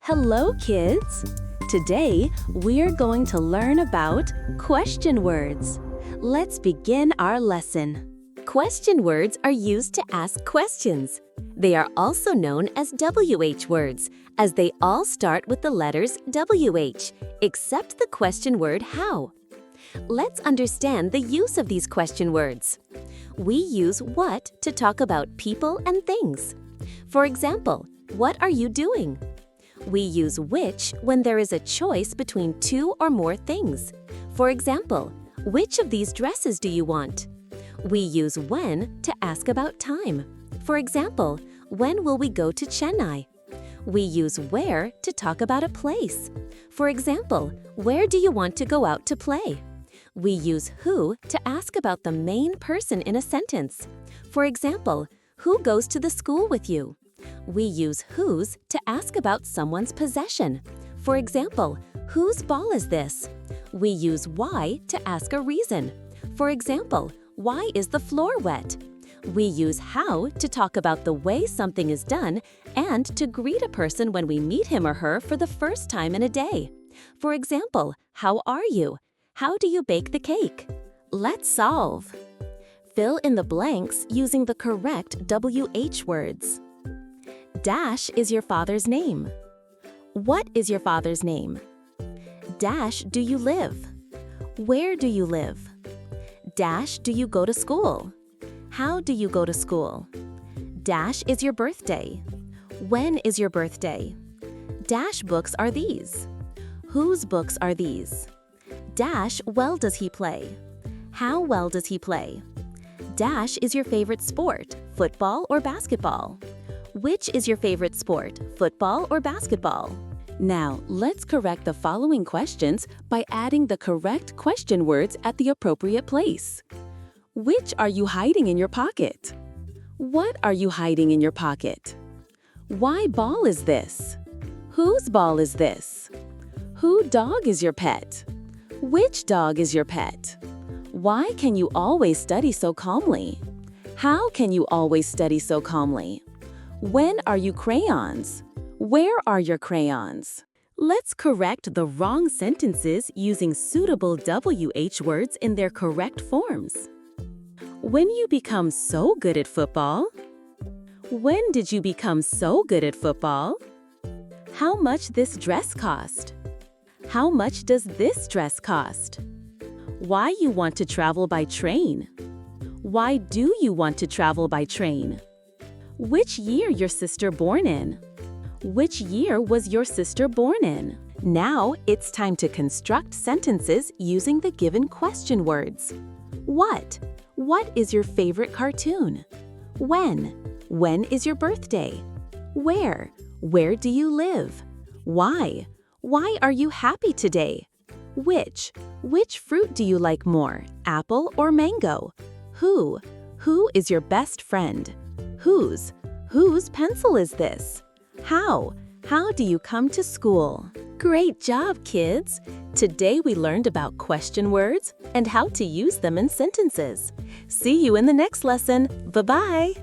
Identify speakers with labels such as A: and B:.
A: Hello, kids! Today, we're going to learn about question words. Let's begin our lesson. Question words are used to ask questions. They are also known as WH words, as they all start with the letters WH, except the question word how. Let's understand the use of these question words. We use what to talk about people and things. For example, what are you doing? We use which when there is a choice between two or more things. For example, which of these dresses do you want? We use when to ask about time. For example, when will we go to Chennai? We use where to talk about a place. For example, where do you want to go out to play? We use who to ask about the main person in a sentence. For example, who goes to the school with you? We use whose to ask about someone's possession. For example, whose ball is this? We use why to ask a reason. For example, why is the floor wet? We use how to talk about the way something is done and to greet a person when we meet him or her for the first time in a day. For example, how are you? How do you bake the cake? Let's solve. Fill in the blanks using the correct WH words. Dash is your father's name. What is your father's name? Dash, do you live? Where do you live? Dash, do you go to school? How do you go to school? Dash is your birthday. When is your birthday? Dash books are these. Whose books are these? Dash, well does he play? How well does he play? Dash is your favorite sport, football or basketball? Which is your favorite sport, football or basketball? Now, let's correct the following questions by adding the correct question words at the appropriate place. Which are you hiding in your pocket? What are you hiding in your pocket? Why ball is this? Whose ball is this? Who dog is your pet? Which dog is your pet? Why can you always study so calmly? How can you always study so calmly? When are you crayons? Where are your crayons? Let's correct the wrong sentences using suitable WH words in their correct forms. When you become so good at football? When did you become so good at football? How much this dress cost? How much does this dress cost? Why you want to travel by train? Why do you want to travel by train? Which year your sister born in? Which year was your sister born in? Now it's time to construct sentences using the given question words. What? What is your favorite cartoon? When? When is your birthday? Where? Where do you live? Why? Why are you happy today? Which? Which fruit do you like more, apple or mango? Who? Who is your best friend? Whose? Whose pencil is this? How? How do you come to school? Great job, kids! Today we learned about question words and how to use them in sentences. See you in the next lesson. Bye-bye!